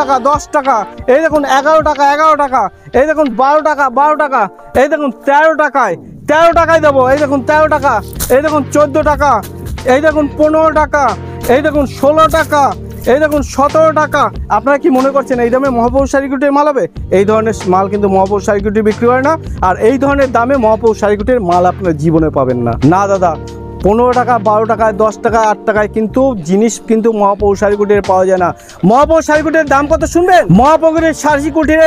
টাকা 10 টাকা, এই দেখুন 11 টাকা 11 টাকা, এই দেখুন 12 টাকা 12 টাকা, এই দেখুন 13 টাকায় 13 টাকায় দেবো, এই দেখুন 13 টাকা, এই দেখুন 14 টাকা, এই দেখুন 15 টাকা, এই দেখুন 16 টাকা, এই দেখুন 17 টাকা। আপনারা কি মনে করছেন এই দামে মহাপৌর শাড়িকুটির মাল হবে? এই ধরনের মাল কিন্তু মহাপৌর শাড়িকুটি বিক্রি হয় না, আর এই ধরনের দামে মহাপৌর শাড়িকুটির মাল আপনার জীবনে পাবেন না। না দাদা, 15 টাকা 12 টাকায় 10 টাকায় 8 টাকায় কিন্তু জিনিস কিন্তু মহাপৌর শাড়িকুটির পাওয়া যায় না। মহাপৌর শাড়িকুটির দাম কত শুনবেন? মহাপৌরের শাড়িকুটির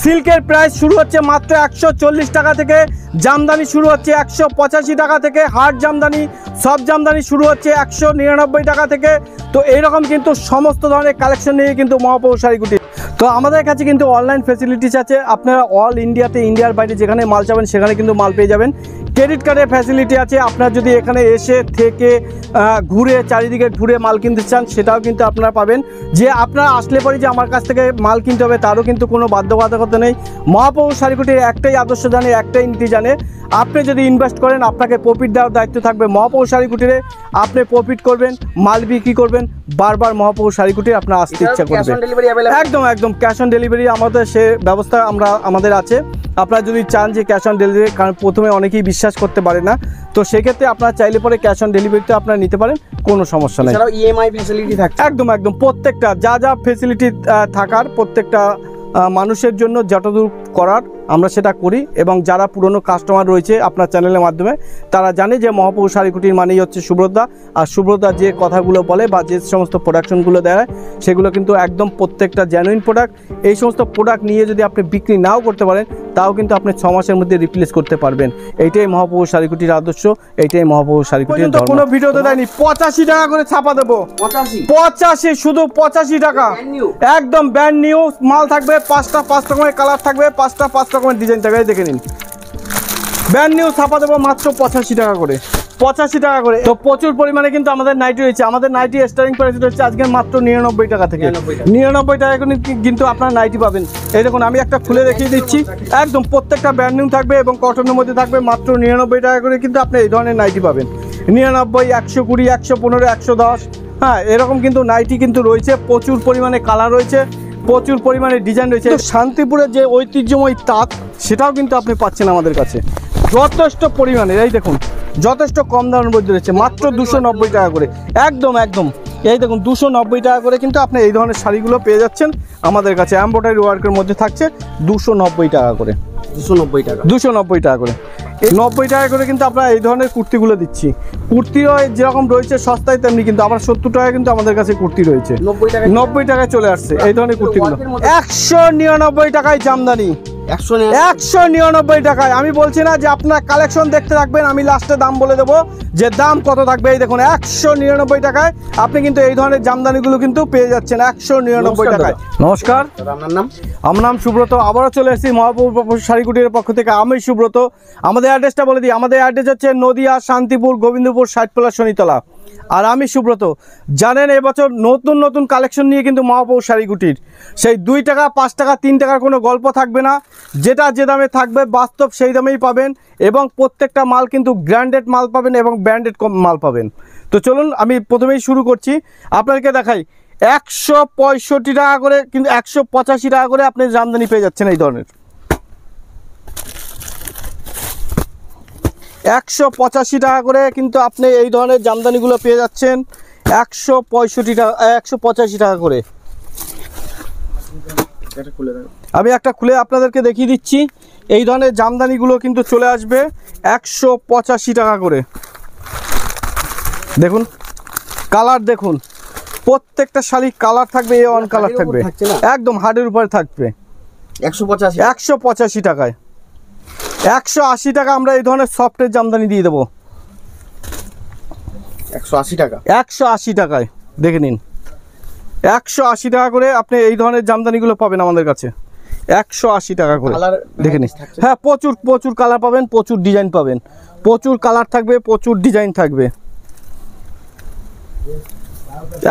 সিল্কের প্রাইস শুরু হচ্ছে মাত্র 140 টাকা থেকে, জামদানি শুরু হচ্ছে 185 টাকা থেকে, হার্ড জামদানি সব জামদানি শুরু হচ্ছে 199 টাকা থেকে। তো এইরকম কিন্তু সমস্ত ধরনের কালেকশন নিয়ে কিন্তু মহাপৌর শাড়িকুটি। তো আমাদের কাছে কিন্তু অনলাইন ফ্যাসিলিটিস আছে, আপনারা অল ইন্ডিয়াতে, ইন্ডিয়ার বাইরে যেখানে মাল চাবেন সেখানে কিন্তু মাল পেয়ে যাবেন। ক্রেডিট কার্ডের ফ্যাসিলিটি আছে, আপনারা যদি এখানে এসে থেকে ঘুরে চারিদিকে ঘুরে মাল কিনতে চান সেটাও কিন্তু আপনারা পাবেন। যে আপনারা আসলে পরে যে আমার কাছ থেকে মাল কিনতে হবে তারও কিন্তু কোনো বাধ্যবাধকতা নেই। মহাপৌর শাড়িকুটির একটাই আদর্শ জানে, একটাই নীতি জানে, আপনি যদি ইনভেস্ট করেন আপনাকে প্রফিট দেওয়ার দায়িত্ব থাকবে মহাপৌর শাড়িকুটিরে। আপনি প্রফিট করবেন, মাল বিক্রি করবেন, বারবার মহাপৌর শাড়িকুটির আপনার আসতে ইচ্ছা করবে। একদম একদম ক্যাশ অন ডেলিভারি আমাদের সে ব্যবস্থা আমাদের আছে। আপনারা যদি চান যে ক্যাশ অন ডেলিভারি, কারণ প্রথমে অনেকেই বিশ্বাস করতে পারে না, তো সেক্ষেত্রে আপনারা চাইলে পরে ক্যাশ অন ডেলিভারিতে আপনারা নিতে পারেন, কোনো সমস্যা নেই। ইএমআই ফ্যাসিলিটি থাকে একদম একদম প্রত্যেকটা যা ফেসিলিটি থাকার প্রত্যেকটা মানুষের জন্য যতদূর করার আমরা সেটা করি। এবং যারা পুরনো কাস্টমার রয়েছে আপনার চ্যানেলের মাধ্যমে, তারা জানে যে মহাপৌর শাড়িকুটির মানেই হচ্ছে সুব্রতদা, আর সুব্রতদা যে কথাগুলো বলে বা যে সমস্ত প্রোডাকশনগুলো দেয় সেগুলো কিন্তু একদম প্রত্যেকটা জেনুইন প্রোডাক্ট। এই সমস্ত প্রোডাক্ট নিয়ে যদি আপনি বিক্রি নাও করতে পারেন তাও কিন্তু আপনি 6 মাসের মধ্যে রিপ্লেস করতে পারবেন। এইটাই মহাপৌর শাড়িকুটির আদর্শ, এইটাই মহাপৌর শাড়িকুটির ধর্ম। কোনো ভিডিওতে দেয়নি 85 টাকা করে ছাপা দেবো, 85 শুধু 85 টাকা, একদম ব্র্যান্ড নিউ মাল থাকবে। 5টা 5 রকমের কালার থাকবে, 5টা 5 রকমের ডিজাইন থাকবে, দেখে নিন। ব্র্যান্ড নিউ ছাপা দেবো মাত্র 85 টাকা করে, 85 টাকা করে। তো প্রচুর পরিমাণে কিন্তু আমাদের নাইটি রয়েছে। আমাদের নাইটি স্টার্টিং প্রাইস হচ্ছে আজকে মাত্র 99 টাকা থেকে, 99 টাকা কিন্তু আপনার নাইটি পাবেন। এই দেখুন আমি একটা খুলে দেখিয়ে দিচ্ছি, একদম প্রত্যেকটা ব্র্যান্ড নিউ থাকবে এবং কটনের মধ্যে থাকবে। মাত্র 99 টাকা করে কিন্তু আপনি এই ধরনের নাইটি পাবেন। 99, 120, 115, 110, হ্যাঁ এরকম কিন্তু নাইটি কিন্তু রয়েছে। প্রচুর পরিমাণে কালার রয়েছে, প্রচুর পরিমাণে ডিজাইন রয়েছে। শান্তিপুরের যে ঐতিহ্যময় তাঁত সেটাও কিন্তু আপনি পাচ্ছেন আমাদের কাছে যথেষ্ট পরিমাণে। এই দেখুন যথেষ্ট কম দামের মধ্যে রয়েছে, মাত্র 290 টাকা করে, একদম একদম। এই দেখুন 290 টাকা করে কিন্তু আপনি এই ধরনের শাড়িগুলো পেয়ে যাচ্ছেন আমাদের কাছে। এমব্রয়ডারি ওয়ার্কের মধ্যে থাকছে 290 টাকা করে, 290 টাকা করে, 90 টাকা করে কিন্তু আমরা এই ধরনের কুর্তিগুলো দিচ্ছি। কুর্তিও যেরকম রয়েছে সস্তায়, তেমনি কিন্তু আবার 70 টাকা কিন্তু আমাদের কাছে কুর্তি রয়েছে, 90 টাকায় চলে আসছে এই ধরনের কুর্তিগুলো। 199 টাকায় জামদানি, 199 টাকায়। আমি বলছি না যে আপনার কালেকশন দেখতে থাকবেন, আমি লাস্টে দাম বলে দেবো যে দাম কত থাকবে। এই দেখুন 199 টাকায় আপনি কিন্তু এই ধরনের জামদানিগুলো কিন্তু পেয়ে যাচ্ছেন 199 টাকায়। নমস্কার, আমার নাম সুব্রত। আবারও চলে এসেছি মহাপৌর শাড়িকুটির পক্ষ থেকে, আমি সুব্রত। আমাদের অ্যাড্রেসটা বলে দিই, আমাদের অ্যাড্রেস হচ্ছে নদিয়া, শান্তিপুর, গোবিন্দপুর, ষাটপলা, শনিতলা। আর আমি সুব্রত। জানেন এবছর নতুন নতুন কালেকশন নিয়ে কিন্তু মহাপৌর শাড়িকুটির সেই 2 টাকা 5 টাকা 3 টাকার কোনো গল্প থাকবে না, যেটা যে দামে থাকবে বাস্তব সেই দামেই পাবেন। এবং প্রত্যেকটা মাল কিন্তু ব্র্যান্ডেড মাল পাবেন এবং ব্র্যান্ডেড মাল পাবেন। তো চলুন আমি প্রথমেই শুরু করছি, আপনাদেরকে দেখাই। 165 টাকা করে কিন্তু 185 টাকা করে আপনি জামদানি পেয়ে যাচ্ছেন এই ধরনের। 185 টাকা করে কিন্তু আপনি এই ধরনের জামদানিগুলো পেয়ে যাচ্ছেন 165 টাকা, 185 টাকা করে। আমি একটা খুলে আপনাদেরকে দেখিয়ে দিচ্ছি। এই ধরনের জামদানিগুলো কিন্তু চলে আসবে 185 টাকা করে। দেখুন কালার, দেখুন প্রত্যেকটা শাড়ি কালার থাকবে, এ ওয়ান কালার থাকবে, একদম হার্ডের উপরে থাকবে। 185 টাকায়। 180 টাকা আমরা এই ধরনের সফটের জামদানি দিয়ে দেবো। 180 টাকা, 180 টাকায় দেখে নিন। 180 টাকা করে আপনি এই ধরনের জামদানিগুলো পাবেন আমাদের কাছে 180 টাকা করে, দেখে নিন। হ্যাঁ প্রচুর প্রচুর কালার পাবেন, প্রচুর ডিজাইন পাবেন, প্রচুর কালার থাকবে, প্রচুর ডিজাইন থাকবে।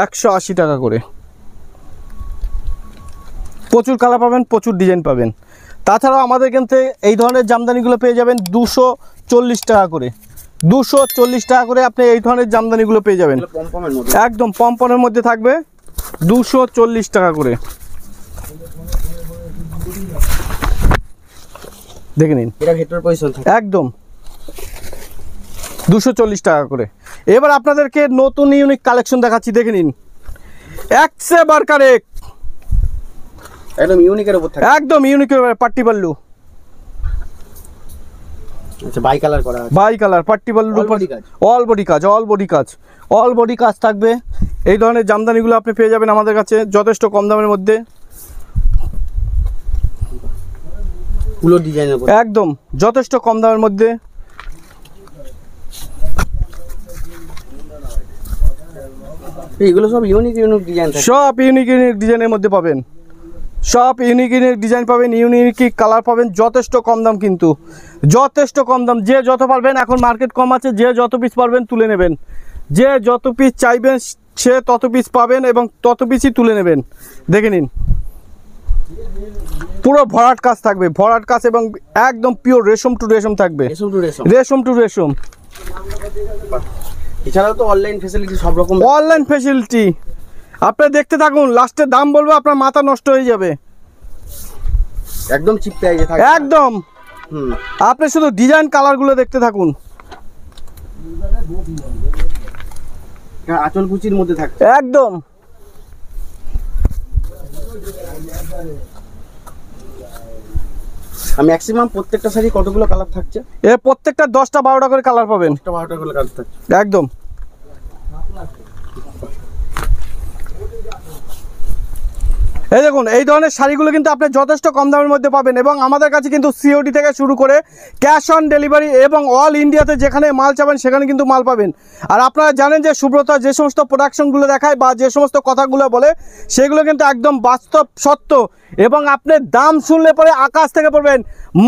180 টাকা করে প্রচুর কালার পাবেন, প্রচুর ডিজাইন পাবেন। তাছাড়াও আমাদের এখান থেকে এই ধরনের জামদানিগুলো পেয়ে যাবেন 240 টাকা করে, 240 টাকা করে আপনি এই ধরনের জামদানিগুলো পেয়ে যাবেন, একদম পমপমের মধ্যে থাকবে 240 টাকা করে। দেখে নিন, এটা ভেতর পজিশন থাকে একদম 240 টাকা করে। এবার আপনাদেরকে নতুন ইউনিক কালেকশন দেখাচ্ছি, দেখে নিন, একসে বারকার এক, একদম ইউনিকের উপর থাকে। একদম ইউনিক পাট্টি পাল্লু, আচ্ছা বাই কালার করা আছে, বাই কালার পাট্টি পাল্লু, All body কাজ। অল বডি কাজ, অল বডি কাজ, অল বডি কাজ থাকবে। এই ধরনের জামদানিগুলো আপনি পেয়ে যাবেন আমাদের কাছে যথেষ্ট কম দামের মধ্যে, ফুলো ডিজাইনের উপর। একদম যথেষ্ট কম দামের মধ্যে। এইগুলো সব ইউনিক ইউনিক ডিজাইন থাকে। সব ইউনিক ইউনিক ডিজাইনের মধ্যে পাবেন, সব ইউনিক ইউনিক ডিজাইন পাবেন, ইউনিক কালার পাবেন, যথেষ্ট কম দাম, কিন্তু যথেষ্ট কম দাম। যে যত পারবেন, এখন মার্কেট কম আছে, যে যত পিস পারবেন তুলে নেবেন, যে যত পিস চাইবেন সে তত পিস পাবেন এবং তত পিসই তুলে নেবেন। দেখে নিন, পুরো ভরাট কাজ থাকবে, ভরাট কাজ এবং একদম পিওর রেশম টু রেশম থাকবে, রেশম টু রেশম। রেশম টু রেশম। এছাড়াও তো অনলাইন ফ্যাসিলিটি সব রকম। অনলাইন ফ্যাসিলিটি, আপনি দেখতে থাকুন, লাস্টে দাম বলবো আপনার মাথা নষ্ট হয়ে যাবে, একদম চিপ প্রাইসে থাকে একদম। আপনি শুধু ডিজাইন কালারগুলো দেখতে থাকুন, আঁচল কুচির মধ্যে থাকে। একদম। আর ম্যাক্সিমাম প্রত্যেকটা শাড়ি কতগুলো কালার থাকছে? এর প্রত্যেকটা 10টা 12টা করে কালার পাবেন, 12টা করে কালার থাকছে একদম। এই দেখুন, এই ধরনের শাড়িগুলো কিন্তু আপনি যথেষ্ট কম দামের মধ্যে পাবেন এবং আমাদের কাছে কিন্তু সিওডি থেকে শুরু করে ক্যাশ অন ডেলিভারি এবং অল ইন্ডিয়াতে যেখানে মাল চাবেন সেখানে কিন্তু মাল পাবেন। আর আপনারা জানেন যে সুব্রতা যে সমস্ত প্রোডাকশনগুলো দেখায় বা যে সমস্ত কথাগুলো বলে সেগুলো কিন্তু একদম বাস্তব সত্য এবং আপনি দাম শুনলে পরে আকাশ থেকে পড়বেন।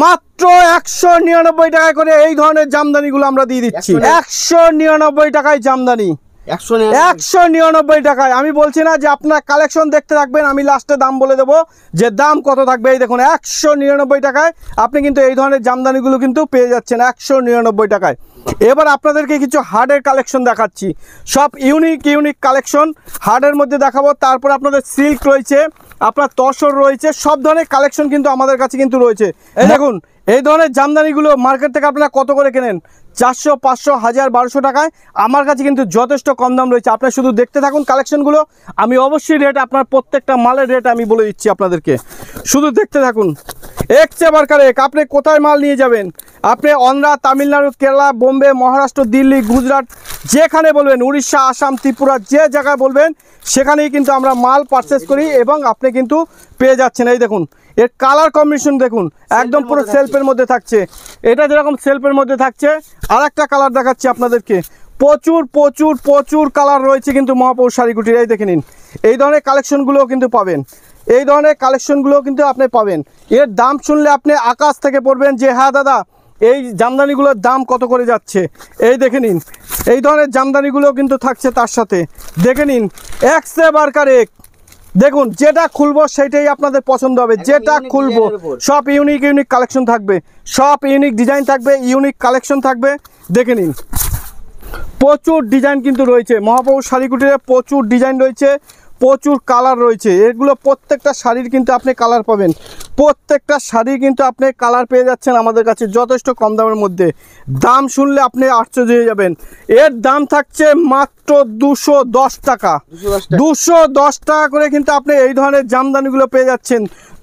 মাত্র 199 টাকায় করে এই ধরনের জামদানিগুলো আমরা দিয়ে দিচ্ছি, 199 টাকায় জামদানি, 199 টাকায়। আমি বলছি না যে আপনার কালেকশন দেখতে থাকবেন, আমি লাস্টে দাম বলে দেবো যে দাম কত থাকবে। এই দেখুন, 199 টাকায় আপনি কিন্তু এই ধরনের জামদানিগুলো কিন্তু পেয়ে যাচ্ছেন 199 টাকায়। এবার আপনাদেরকে কিছু হার্ডের কালেকশন দেখাচ্ছি, সব ইউনিক ইউনিক কালেকশন হার্ডের মধ্যে দেখাবো। তারপর আপনাদের সিল্ক রয়েছে, আপনার তসর রয়েছে, সব ধরনের কালেকশন কিন্তু আমাদের কাছে কিন্তু রয়েছে। এই দেখুন, এই ধরনের জামদানিগুলো মার্কেট থেকে আপনারা কত করে কেনেন? 400, 500, 1000, 1200 টাকায়। আমার কাছে কিন্তু যথেষ্ট কম দাম রয়েছে। আপনারা শুধু দেখতে থাকুন কালেকশনগুলো, আমি অবশ্যই রেট, আপনার প্রত্যেকটা মালের রেট আমি বলে দিচ্ছি আপনাদেরকে, শুধু দেখতে থাকুন। এক চেবারকার এক, আপনি কোথায় মাল নিয়ে যাবেন? আপনি অন্ধ্রা, তামিলনাড়ু, কেরালা, বোম্বে, মহারাষ্ট্র, দিল্লি, গুজরাট, যেখানে বলবেন, উড়িষ্যা, আসাম, ত্রিপুরা, যে জায়গায় বলবেন সেখানেই কিন্তু আমরা মাল পারচেস করি এবং আপনি কিন্তু পেয়ে যাচ্ছেন। এই দেখুন, এর কালার কম্বিনেশন দেখুন, একদম পুরো সেলফের মধ্যে থাকছে। এটা যেরকম সেলফের মধ্যে থাকছে, আর একটা কালার দেখাচ্ছি আপনাদেরকে, প্রচুর প্রচুর প্রচুর কালার রয়েছে কিন্তু মহাপৌর শাড়িগুটির। এই দেখে নিন, এই ধরনের কালেকশনগুলোও কিন্তু পাবেন, এই ধরনের কালেকশনগুলোও কিন্তু আপনি পাবেন। এর দাম শুনলে আপনি আকাশ থেকে পড়বেন যে হ্যাঁ দাদা, এই জামদানিগুলোর দাম কত করে যাচ্ছে। এই দেখে নিন, এই ধরনের জামদানিগুলো কিন্তু থাকছে তার সাথে, দেখে নিন, এক সে বারকার এক। দেখুন, যেটা খুলবো সেটাই আপনাদের পছন্দ হবে, যেটা খুলবো সব ইউনিক ইউনিক কালেকশন থাকবে, সব ইউনিক ডিজাইন থাকবে, ইউনিক কালেকশন থাকবে। দেখে নিন, প্রচুর ডিজাইন কিন্তু রয়েছে মহাপৌর শাড়িকুটিরে, প্রচুর ডিজাইন রয়েছে, প্রচুর কালার রয়েছে। এগুলো প্রত্যেকটা শাড়ির কিন্তু আপনি কালার পাবেন, প্রত্যেকটা শাড়ি কিন্তু আপনি কালার পেয়ে যাচ্ছেন আমাদের কাছে যথেষ্ট কম দামের মধ্যে। দাম শুনলে আপনি আশ্চর্য হয়ে যাবেন। এর দাম থাকছে মাত্র 210 টাকা, 210 টাকা করে কিন্তু আপনি এই ধরনের জামদানিগুলো পেয়ে যাচ্ছেন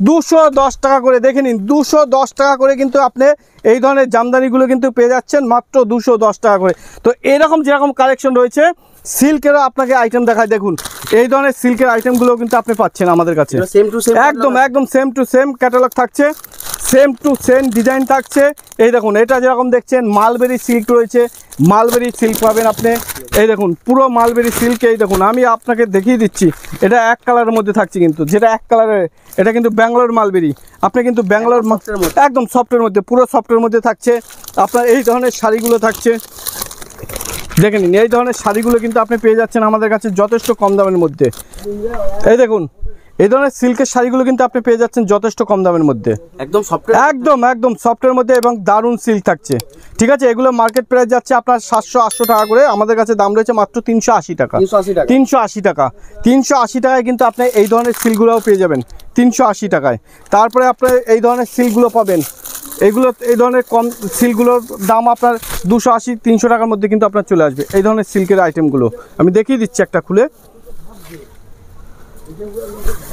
210 টাকা করে। দেখে নিন, 210 টাকা করে কিন্তু আপনি এই ধরনের জামদানিগুলো কিন্তু পেয়ে যাচ্ছেন মাত্র 210 টাকা করে। তো এরকম যেরকম কালেকশন রয়েছে, সিল্কেরও আপনাকে আইটেম দেখায়, দেখুন এই ধরনের সিল্কের আইটেমগুলো কিন্তু আপনি পাচ্ছেন আমাদের কাছে, একদম একদম সেম টু সেম ক্যাটালগ থাকছে, সেম টু সেম ডিজাইন থাকছে। এই দেখুন, এটা যেরকম দেখছেন মালবেরি সিল্ক রয়েছে, মালবেরি সিল্ক পাবেন আপনি। এই দেখুন, পুরো মালবেরি সিল্ক। এই দেখুন, আমি আপনাকে দেখিয়ে দিচ্ছি, এটা এক কালারের মধ্যে থাকছে কিন্তু, যেটা এক কালারের, এটা কিন্তু ব্যাঙ্গালোর মালবেরি। আপনি কিন্তু ব্যাঙ্গালোর একদম সফটের মধ্যে, পুরো সফটের মধ্যে থাকছে আপনার। এই ধরনের শাড়িগুলো থাকছে, দেখে নিন, এই ধরনের শাড়িগুলো কিন্তু আপনি পেয়ে যাচ্ছেন আমাদের কাছে যথেষ্ট কম দামের মধ্যে। এই দেখুন, এই ধরনের সিল্কের শাড়িগুলো কিন্তু আপনি পেয়ে যাচ্ছেন যথেষ্ট কম দামের মধ্যে, একদম সফট, একদম একদম সফটের মধ্যে এবং দারুণ সিল্ক থাকছে। ঠিক আছে, এগুলো মার্কেট প্রাইস যাচ্ছে আপনার 700-800 টাকা করে, আমাদের কাছে দাম রয়েছে মাত্র 380 টাকা, 380 টাকা, 380 টাকায় কিন্তু আপনি এই ধরনের সিল্কগুলোও পেয়ে যাবেন 380 টাকায়। তারপরে আপনি এই ধরনের সিল্কগুলো পাবেন এইগুলো এই ধরনের কম সিল্কগুলোর দাম আপনার 280-300 টাকার মধ্যে কিন্তু আপনার চলে আসবে এই ধরনের সিল্কের আইটেমগুলো। আমি দেখিয়ে দিচ্ছি একটা খুলে,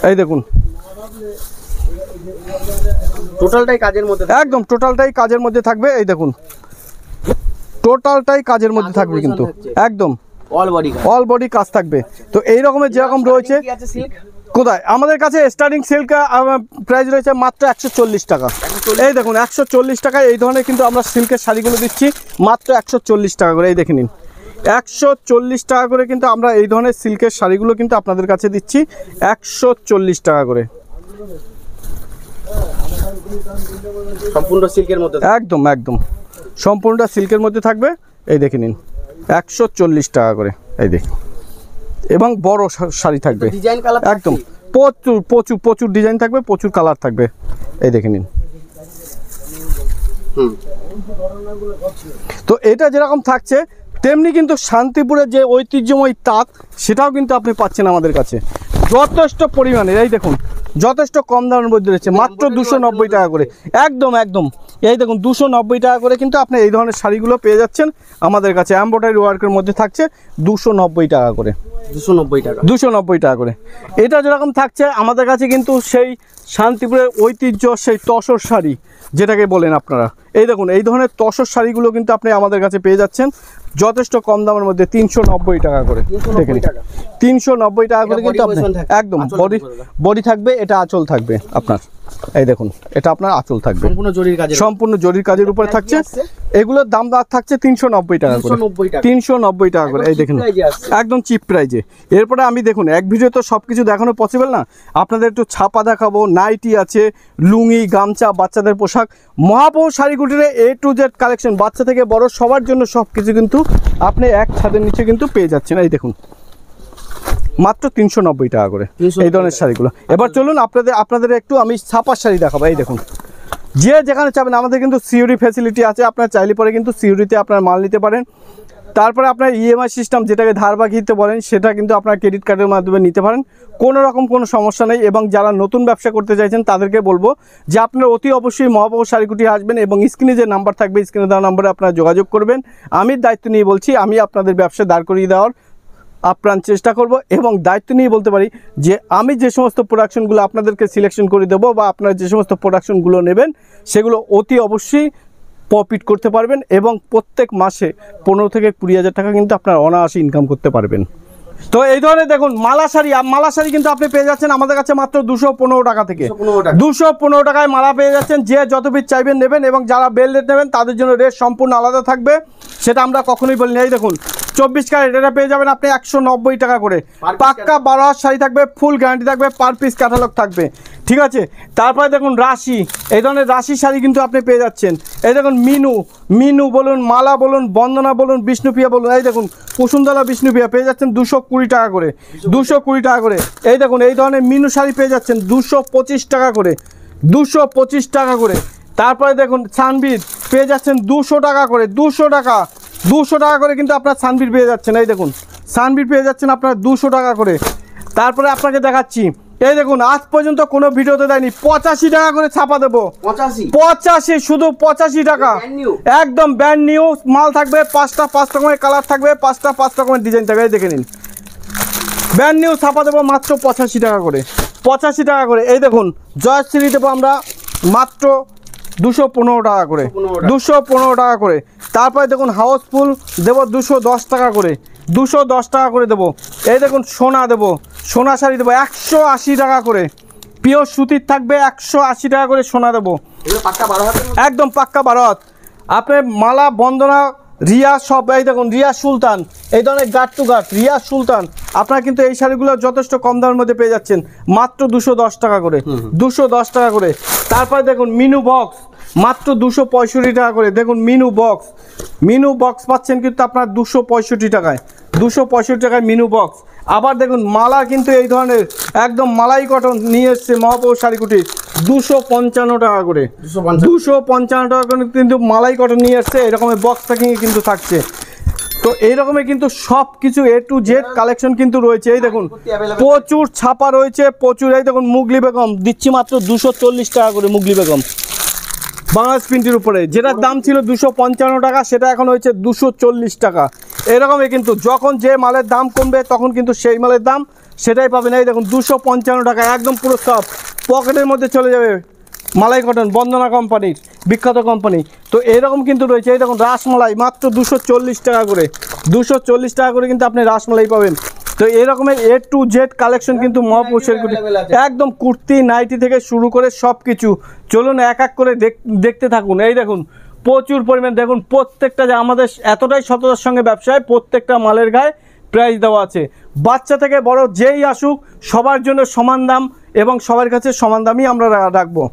এই দেখুন টোটালটাই কাজের মধ্যে একদম টোটালটাই কাজের মধ্যে থাকবে। এই দেখুন টোটালটাই কাজের মধ্যে থাকবে কিন্তু একদম অল বডি কাজ থাকবে। তো এই রকমের যেরকম রয়েছে কোথায় আমাদের কাছে স্টার্টিং সিল্ক প্রাইস রয়েছে মাত্র 140 টাকা। এই দেখুন 140 টাকায় এই ধরনের কিন্তু আমরা সিল্কের শাড়িগুলো দিচ্ছি মাত্র 140 টাকা করে। এই দেখে নিন 140 টাকা করে কিন্তু আমরা এই ধরনের সিল্কের শাড়িগুলো কিন্তু আপনাদের কাছে দিচ্ছি 140 টাকা করে, সম্পূর্ণ সিল্কের মধ্যে একদম একদম সম্পূর্ণটা সিল্কের মধ্যে থাকবে। এই দেখে নিন 140 টাকা করে। এই দেখুন এবং বড় শাড়ি থাকবে ডিজাইন কালার একদম প্রচুর প্রচুর প্রচুর ডিজাইন থাকবে, প্রচুর কালার থাকবে। এই দেখে নিন। তো এটা যেরকম থাকছে তেমনি কিন্তু শান্তিপুরের যে ঐতিহ্যময় তাঁত সেটাও কিন্তু আপনি পাচ্ছেন আমাদের কাছে যথেষ্ট পরিমাণে। এই দেখুন যথেষ্ট কম দামের মধ্যে রয়েছে মাত্র 290 টাকা করে, একদম একদম। এই দেখুন 290 টাকা করে কিন্তু আপনি এই ধরনের শাড়িগুলো পেয়ে যাচ্ছেন আমাদের কাছে। এমব্রয়ডারি ওয়ার্কের মধ্যে থাকছে 290 টাকা করে, 290 টাকা করে। এটা যেরকম থাকছে আমাদের কাছে কিন্তু সেই শান্তিপুরের ঐতিহ্য সেই তসর শাড়ি যেটাকে বলেন আপনারা। এই দেখুন এই ধরনের তসর শাড়িগুলো কিন্তু আপনি আমাদের কাছে পেয়ে যাচ্ছেন যথেষ্ট কম দামের মধ্যে 390 টাকা করে। দেখেন 390 টাকা করে কিন্তু আপনি একদম বডি থাকবে, এটা আঁচল থাকবে আপনার। এই দেখুন এটা আপনার আঁচল থাকবে সম্পূর্ণ জরির কাজের উপরে থাকছে। এগুলোর দাম থাকছে 390 টাকা করে, 390 টাকা করে। এই দেখুন একদম চিপ প্রাইজে। এরপরে আমি দেখুন এক ভিডিও তো সব কিছু দেখানো পসিবল না, আপনাদের একটু ছাপা দেখাবো। নাইটি আছে, লুঙ্গি, গামছা, বাচ্চাদের পোশাক, মহাপ্রভু শাড়িকুটিরে A to Z কালেকশন, বাচ্চা থেকে বড় সবার জন্য সব কিছু কিন্তু আপনি এক ছাদের নিচে কিন্তু পেয়ে যাচ্ছেন। এই দেখুন মাত্র 390 টাকা করে এই ধরনের শাড়িগুলো। এবার চলুন আপনাদের একটু আমি ছাপার শাড়ি দেখাবো। এই দেখুন যে যেখানে চাবেন আমাদের কিন্তু সিওরি ফ্যাসিলিটি আছে, আপনার চাইলে পরে কিন্তু সিওরিতে আপনার মাল নিতে পারেন। তারপরে আপনার EMI সিস্টেম যেটাকে ধার বাকিতে বলেন সেটা কিন্তু আপনার ক্রেডিট কার্ডের মাধ্যমে নিতে পারেন, কোনো রকম কোনো সমস্যা নেই। এবং যারা নতুন ব্যবসা করতে চাইছেন তাদেরকে বলবো যে আপনারা অতি অবশ্যই মহাপ্রভু শাড়িকুটি আসবেন এবং স্ক্রিনে যে নাম্বার থাকবে স্ক্রিনে দেওয়া নাম্বারে আপনারা যোগাযোগ করবেন। আমি দায়িত্ব নিয়ে বলছি, আমি আপনাদের ব্যবসা দাঁড় করিয়ে দেওয়ার আপ্রাণ চেষ্টা করব এবং দায়িত্ব নিয়ে বলতে পারি যে আমি যে সমস্ত প্রোডাকশনগুলো আপনাদেরকে সিলেকশন করে দেবো বা আপনারা যে সমস্ত প্রোডাকশনগুলো নেবেন সেগুলো অতি অবশ্যই প্রফিট করতে পারবেন এবং প্রত্যেক মাসে 15 থেকে 20 হাজার টাকা কিন্তু আপনার অনায়াসে ইনকাম করতে পারবেন। তো এই ধরনের দেখুন মালা শাড়ি কিন্তু আপনি পেয়ে যাচ্ছেন আমাদের কাছে মাত্র 215 টাকা থেকে, 215 টাকায় মালা পেয়ে যাচ্ছেন। যে যত পিস চাইবেন নেবেন এবং যারা বেল রেট নেবেন তাদের জন্য রেট সম্পূর্ণ আলাদা থাকবে, সেটা আমরা কখনোই বলিনি। এই দেখুন 24 ক্যারেট এটা পেয়ে যাবেন আপনি 190 টাকা করে। পাক্কা 12 হাত শাড়ি থাকবে, ফুল গ্যারান্টি থাকবে, পার পিস ক্যাটালগ থাকবে, ঠিক আছে। তারপরে দেখুন রাশি, এই ধরনের রাশি শাড়ি কিন্তু আপনি পেয়ে যাচ্ছেন। এই দেখুন মিনু বলুন, মালা বলুন, বন্দনা বলুন, বিষ্ণুপ্রিয়া বলুন, এই দেখুন কুসুমতলা বিষ্ণুপ্রিয়া পেয়ে যাচ্ছেন 220 টাকা করে, 220 টাকা করে। এই দেখুন এই ধরনের মিনু শাড়ি পেয়ে যাচ্ছেন 225 টাকা করে, 225 টাকা করে। তারপরে দেখুন সানবীর পেয়ে যাচ্ছেন 200 টাকা করে, 200 টাকা করে কিন্তু আপনার সানবীর পেয়ে যাচ্ছেন। এই দেখুন সানবীর পেয়ে যাচ্ছেন আপনার 200 টাকা করে। তারপরে আপনাকে দেখাচ্ছি, এই দেখুন আজ পর্যন্ত কোনো ভিডিওতে দেয়নি 85 টাকা করে ছাপা দেবো, 85 শুধু 85 টাকা, একদম ব্র্যান্ড নিউ মাল থাকবে। 5টা 5 রকমের কালার থাকবে, 5টা 5 রকমের ডিজাইন থাকবে। এই দেখে নিন ব্র্যান্ড নিউ ছাপা দেবো মাত্র 85 টাকা করে, 85 টাকা করে। এই দেখুন জয়শ্রী দেবো আমরা মাত্র 215 টাকা করে, 215 টাকা করে। তারপরে দেখুন হাউসফুল দেবো 210 টাকা করে, 210 টাকা করে দেবো। এই দেখুন সোনা দেবো, সোনা শাড়ি দেবো 180 টাকা করে, পিওর সুতির থাকবে 180 টাকা করে সোনা দেবো, একদম পাক্কা 12 হাত। আপনার মালা বন্দনা রিয়া সব, এই দেখুন রিয়া সুলতান, এই ধরনের গার্ড টু গার্ড রিয়া সুলতান আপনারা কিন্তু এই শাড়িগুলো যথেষ্ট কম দামের মধ্যে পেয়ে যাচ্ছেন মাত্র 210 টাকা করে, 210 টাকা করে। তারপরে দেখুন মিনু বক্স মাত্র 265 টাকা করে। দেখুন মিনু বক্স পাচ্ছেন কিন্তু আপনার 265 টাকায়, 265 টাকায় মিনু বক্স। আবার দেখুন মালা কিন্তু এই ধরনের একদম মালাই কটন নিয়ে এসছে মহাপ্রভু শাড়িকুটি 255 টাকা করে, 255 টাকা করে কিন্তু মালাই কটন নিয়ে এসছে। এরকমের বক্স প্যাকিংয়ে কিন্তু থাকছে। তো এইরকমের কিন্তু সব কিছু A to Z কালেকশন কিন্তু রয়েছে। এই দেখুন প্রচুর ছাপা রয়েছে, প্রচুর। এই দেখুন মুগলি বেগম দিচ্ছি মাত্র 240 টাকা করে, মুগলি বেগম বাংলাদেশ প্রিন্টের উপরে, যেটার দাম ছিল 255 টাকা সেটা এখন হয়েছে 240 টাকা। এরকমই কিন্তু যখন যে মালের দাম কমবে তখন কিন্তু সেই মালের দাম সেটাই পাবেন। এই দেখুন 255 টাকা, একদম পুরো সফট, পকেটের মধ্যে চলে যাবে। মালাই কটন, বন্দনা কোম্পানির বিখ্যাত কোম্পানি। তো এরকম কিন্তু রয়েছে। এই দেখুন রাসমালাই মাত্র 240 টাকা করে, 240 টাকা করে কিন্তু আপনি রাসমালাই পাবেন। তো এরকমের A to Z কালেকশন কিন্তু মহাপুরুষের একদম কুর্তি নাইটি থেকে শুরু করে সব কিছু। চলুন এক এক করে দেখতে থাকুন। এই দেখুন প্রচুর পরিমাণ, দেখুন প্রত্যেকটা যে আমাদের এতটাই সততার সঙ্গে ব্যবসায়, প্রত্যেকটা মালের গায়ে প্রাইস দেওয়া আছে। বাচ্চা থেকে বড় যেই আসুক সবার জন্য সমান দাম এবং সবার কাছে সমান দামই আমরা রাখবো।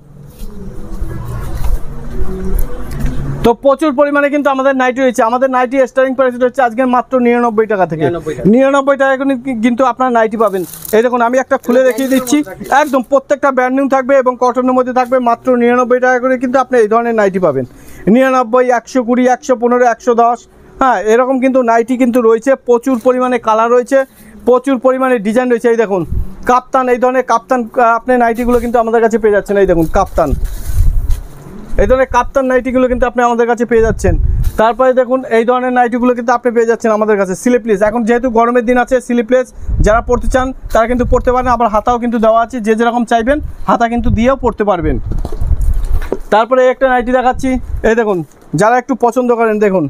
তো প্রচুর পরিমাণে কিন্তু আমাদের নাইটি রয়েছে। আমাদের নাইটি স্টার্টিং প্রাইস হচ্ছে আজকে মাত্র 99 টাকা থেকে। 99 টাকা কিন্তু আপনারা নাইটি পাবেন। এই দেখুন আমি একটা খুলে দেখিয়ে দিচ্ছি, একদম প্রত্যেকটা ব্র্যান্ড নিউ থাকবে এবং কটনের মধ্যে থাকবে। মাত্র 99 টাকা করে কিন্তু আপনি এই ধরনের নাইটি পাবেন। 99, 120, 115, 110, হ্যাঁ এরকম কিন্তু নাইটি কিন্তু রয়েছে। প্রচুর পরিমাণে কালার রয়েছে, প্রচুর পরিমাণে ডিজাইন রয়েছে। এই দেখুন কাপ্তান, এই ধরনের কাপ্তান আপনি নাইটিগুলো কিন্তু আমাদের কাছে পেয়ে যাচ্ছেন। এই দেখুন কাপ্তান, এই ধরনের কাপ্তান নাইটিগুলো কিন্তু আপনি আমাদের কাছে পেয়ে যাচ্ছেন। তারপরে দেখুন এই ধরনের নাইটিগুলো কিন্তু আপনি পেয়ে যাচ্ছেন আমাদের কাছে। স্লিপলেস, এখন যেহেতু গরমের দিন আছে, স্লিপলেস যারা পড়তে চান তারা কিন্তু পড়তে পারেন। আবার হাতাও কিন্তু দেওয়া আছে, যে যেরকম চাইবেন হাতা কিন্তু দিয়েও পড়তে পারবেন। তারপরে একটা নাইটি দেখাচ্ছি, এই দেখুন যারা একটু পছন্দ করেন, দেখুন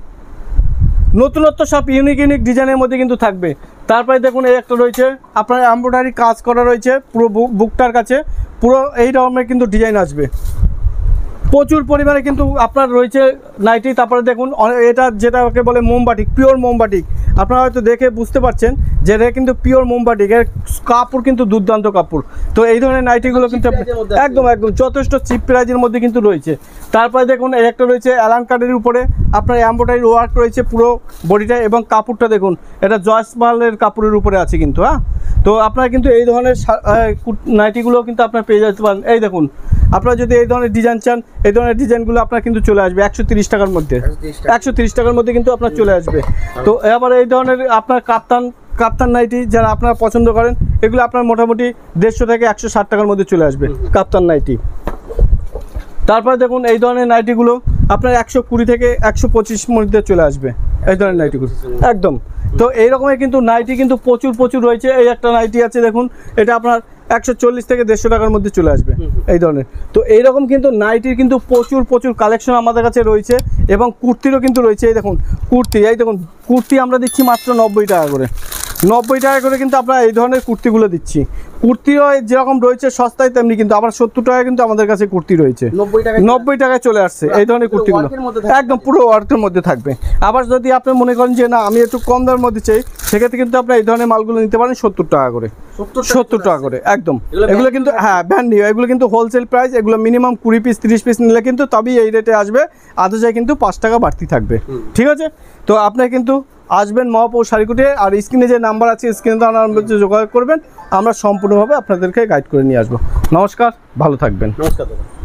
নতুনত্ব সব ইউনিক ইউনিক ডিজাইনের মধ্যে কিন্তু থাকবে। তারপরে দেখুন এই একটা রয়েছে আপনার এমব্রয়ডারি কাজ করা রয়েছে পুরো বুকটার কাছে, পুরো এই রকমের কিন্তু ডিজাইন আসবে। প্রচুর পরিমাণে কিন্তু আপনার রয়েছে নাইটি। তারপরে দেখুন এটা যেটাকে বলে মোমবাটিক, পিওর মোমবাটিক। আপনারা হয়তো দেখে বুঝতে পারছেন যে এটা কিন্তু পিওর মোমবাটিক, এর কাপড় কিন্তু দুর্দান্ত কাপড়। তো এই ধরনের নাইটিগুলো কিন্তু একদম একদম যথেষ্ট চিপ প্রাইজের মধ্যে কিন্তু রয়েছে। তারপরে দেখুন এই একটা রয়েছে অ্যালান কার্ডের উপরে আপনার এমব্রয়ডারি ওয়ার্ক রয়েছে পুরো বডিটা, এবং কাপড়টা দেখুন এটা জয়সওয়ালের কাপড়ের উপরে আছে কিন্তু। হ্যাঁ, তো আপনারা কিন্তু এই ধরনের নাইটিগুলো কিন্তু আপনারা পেয়ে যেতে পারেন। এই দেখুন আপনারা যদি এই ধরনের ডিজাইন চান, এই ধরনের ডিজাইনগুলো আপনার কিন্তু চলে আসবে 130 টাকার মধ্যে, 130 টাকার মধ্যে কিন্তু আপনার চলে আসবে। তো এবার এই ধরনের আপনার কাপ্তান নাইটি যারা আপনারা পছন্দ করেন, এগুলো আপনার মোটামুটি 150 থেকে 160 টাকার মধ্যে চলে আসবে কাপ্তান নাইটি। তারপরে দেখুন এই ধরনের নাইটিগুলো আপনার 120 থেকে 125 মধ্যে চলে আসবে এই ধরনের নাইটিগুলো একদম। তো এইরকমের কিন্তু নাইটি কিন্তু প্রচুর রয়েছে। এই একটা নাইটি আছে দেখুন, এটা আপনার 140 থেকে 150 টাকার মধ্যে চলে আসবে এই ধরনের। তো এইরকম কিন্তু নাইটির কিন্তু প্রচুর কালেকশন আমাদের কাছে রয়েছে, এবং কুর্তিরও কিন্তু রয়েছে। এই দেখুন কুর্তি, এই দেখুন কুর্তি আমরা দিচ্ছি মাত্র 90 টাকা করে, 90 টাকা করে কিন্তু আমরা এই ধরনের কুর্তিগুলো দিচ্ছি। কুর্তিও যেরকম রয়েছে সস্তায়, তেমনি কিন্তু আবার 70 টাকায় কিন্তু আমাদের কাছে কুর্তি রয়েছে, 90 টাকায় চলে আসছে এই ধরনের কুর্তিগুলো, একদম পুরো ওয়ার্কের মধ্যে থাকবে। আবার যদি আপনি মনে করেন যে না আমি একটু কম দামের মধ্যে চাই, সেক্ষেত্রে কিন্তু আপনার এই ধরনের মালগুলো নিতে পারেন 70 টাকা করে, 70 টাকা করে একদম। এগুলো কিন্তু হ্যাঁ ব্র্যান্ড নিউ, এগুলো কিন্তু হোলসেল প্রাইস। এগুলো মিনিমাম 20 পিস 30 পিস নিলে কিন্তু তবেই এই রেটে আসবে, আদার্স কিন্তু 5 টাকা বাড়তি থাকবে। ঠিক আছে, তো আপনার কিন্তু আসবেন মহাপৌর শাড়িকুটে, আর স্ক্রিনে যে নাম্বার আছে স্ক্রিনে তো আমার যোগাযোগ করবেন, আমরা সম্পূর্ণভাবে আপনাদেরকে গাইড করে নিয়ে আসবো। নমস্কার, ভালো থাকবেন। নমস্কার দাদা।